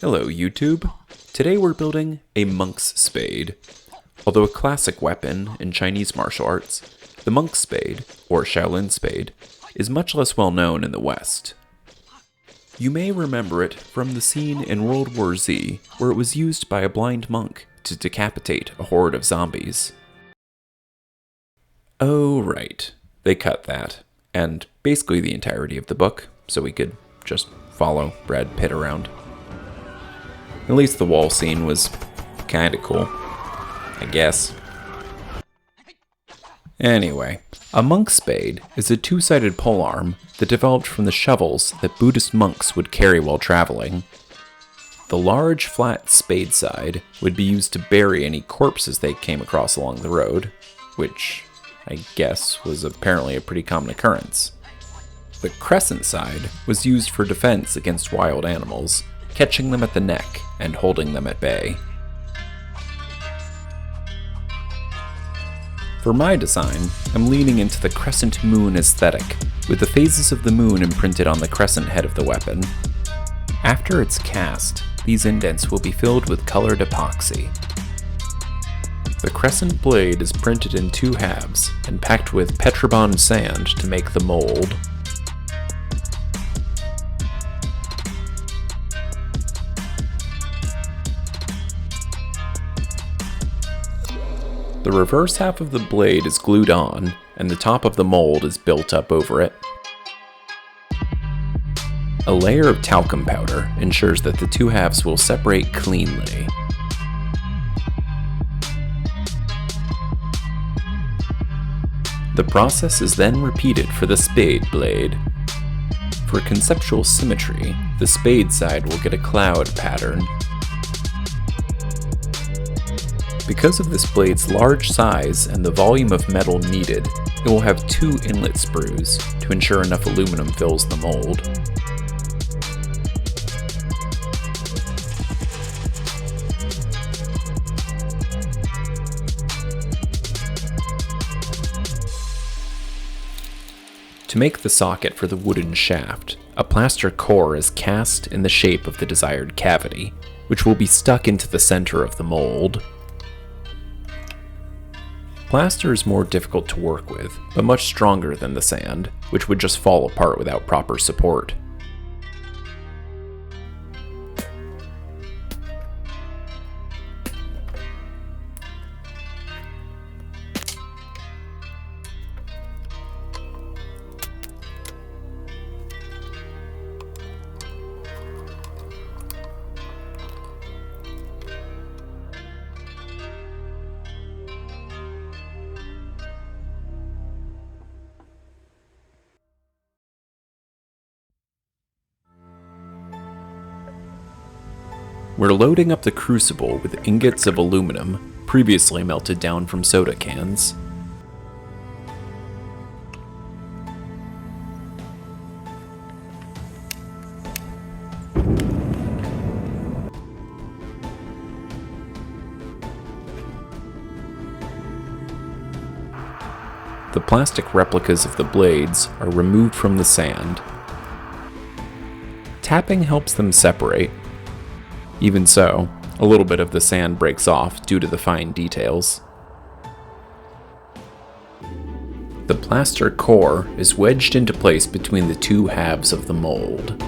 Hello YouTube. Today we're building a monk's spade. Although a classic weapon in Chinese martial arts, the monk's spade, or Shaolin spade, is much less well known in the West. You may remember it from the scene in World War Z where it was used by a blind monk to decapitate a horde of zombies. Oh right, they cut that, and basically the entirety of the book, so we could just follow Brad Pitt around. At least the wall scene was kinda cool, I guess. Anyway, a monk's spade is a two-sided polearm that developed from the shovels that Buddhist monks would carry while traveling. The large, flat spade side would be used to bury any corpses they came across along the road, which I guess was apparently a pretty common occurrence. The crescent side was used for defense against wild animals, catching them at the neck and holding them at bay. For my design, I'm leaning into the crescent moon aesthetic, with the phases of the moon imprinted on the crescent head of the weapon. After it's cast, these indents will be filled with colored epoxy. The crescent blade is printed in two halves and packed with Petrobond sand to make the mold. The reverse half of the blade is glued on, and the top of the mold is built up over it. A layer of talcum powder ensures that the two halves will separate cleanly. The process is then repeated for the spade blade. For conceptual symmetry, the spade side will get a cloud pattern. Because of this blade's large size and the volume of metal needed, it will have two inlet sprues to ensure enough aluminum fills the mold. To make the socket for the wooden shaft, a plaster core is cast in the shape of the desired cavity, which will be stuck into the center of the mold. Plaster is more difficult to work with, but much stronger than the sand, which would just fall apart without proper support. We're loading up the crucible with ingots of aluminum, previously melted down from soda cans. The plastic replicas of the blades are removed from the sand. Tapping helps them separate. Even so, a little bit of the sand breaks off due to the fine details. The plaster core is wedged into place between the two halves of the mold.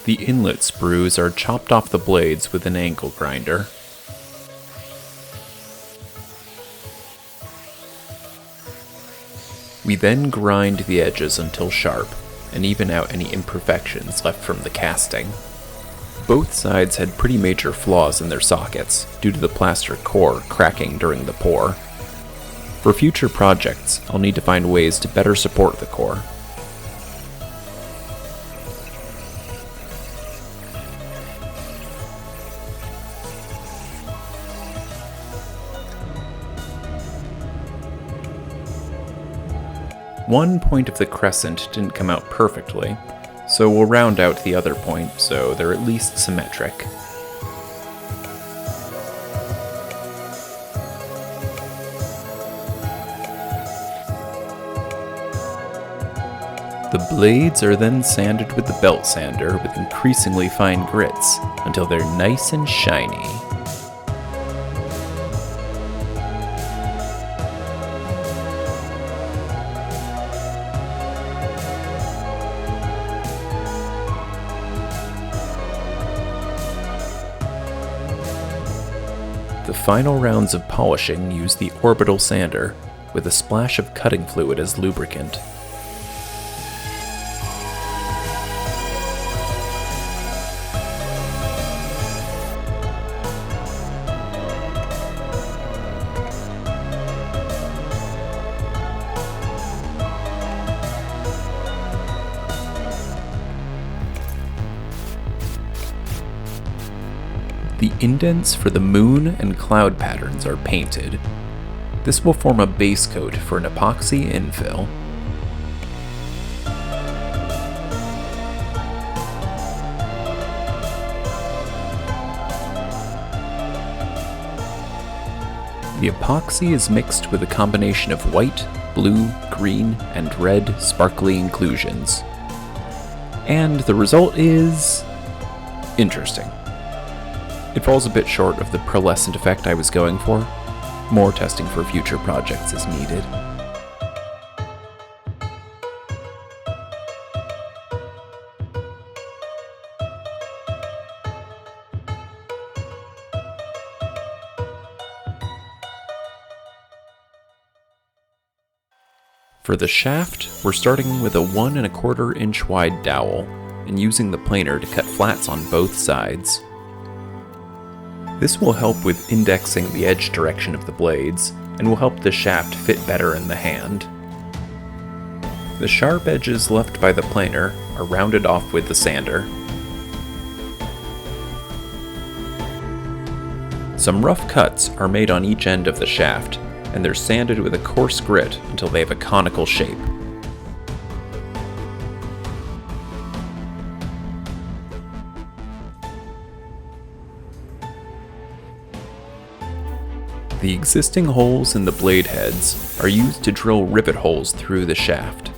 The inlet sprues are chopped off the blades with an angle grinder. We then grind the edges until sharp, and even out any imperfections left from the casting. Both sides had pretty major flaws in their sockets, due to the plaster core cracking during the pour. For future projects, I'll need to find ways to better support the core. One point of the crescent didn't come out perfectly, so we'll round out the other point so they're at least symmetric. The blades are then sanded with the belt sander with increasingly fine grits until they're nice and shiny. The final rounds of polishing use the orbital sander, with a splash of cutting fluid as lubricant. The indents for the moon and cloud patterns are painted. This will form a base coat for an epoxy infill. The epoxy is mixed with a combination of white, blue, green, and red sparkly inclusions. And the result is interesting. It falls a bit short of the pearlescent effect I was going for. More testing for future projects is needed. For the shaft, we're starting with a 1 1/4 inch wide dowel and using the planer to cut flats on both sides. This will help with indexing the edge direction of the blades, and will help the shaft fit better in the hand. The sharp edges left by the planer are rounded off with the sander. Some rough cuts are made on each end of the shaft, and they're sanded with a coarse grit until they have a conical shape. The existing holes in the blade heads are used to drill rivet holes through the shaft.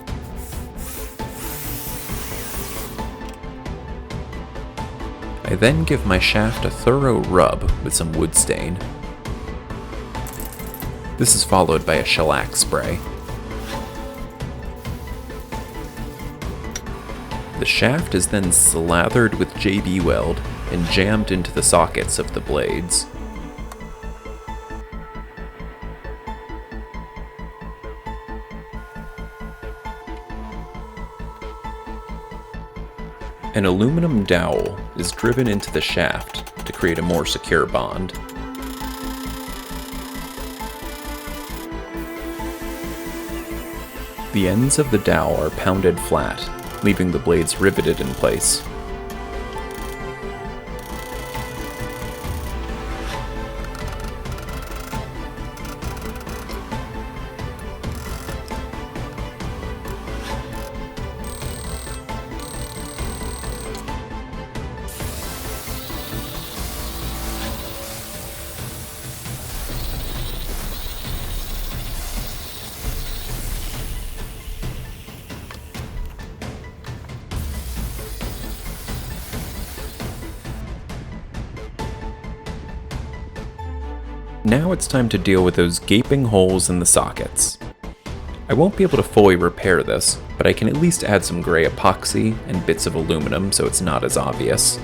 I then give my shaft a thorough rub with some wood stain. This is followed by a shellac spray. The shaft is then slathered with JB weld and jammed into the sockets of the blades. An aluminum dowel is driven into the shaft to create a more secure bond. The ends of the dowel are pounded flat, leaving the blades riveted in place. Now it's time to deal with those gaping holes in the sockets. I won't be able to fully repair this, but I can at least add some gray epoxy and bits of aluminum so it's not as obvious.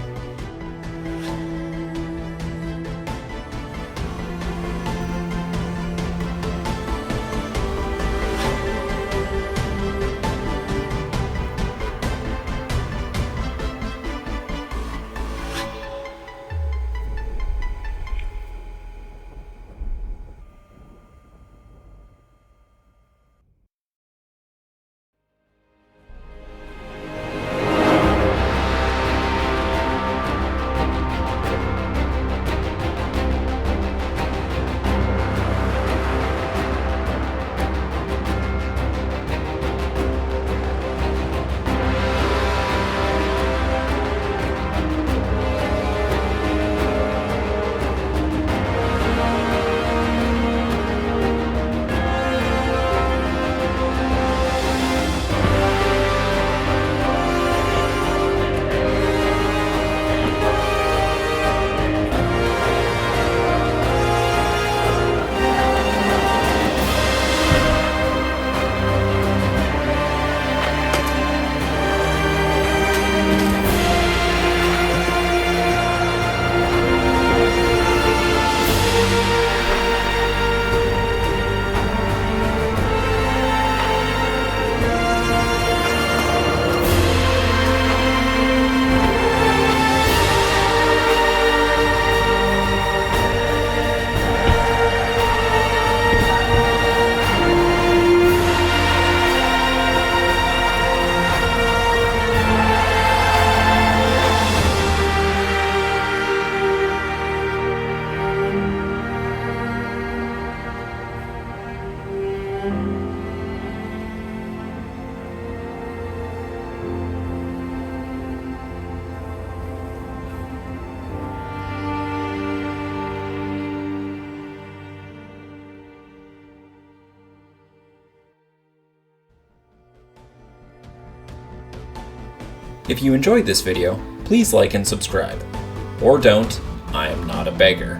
If you enjoyed this video, please like and subscribe. Or don't, I am not a beggar.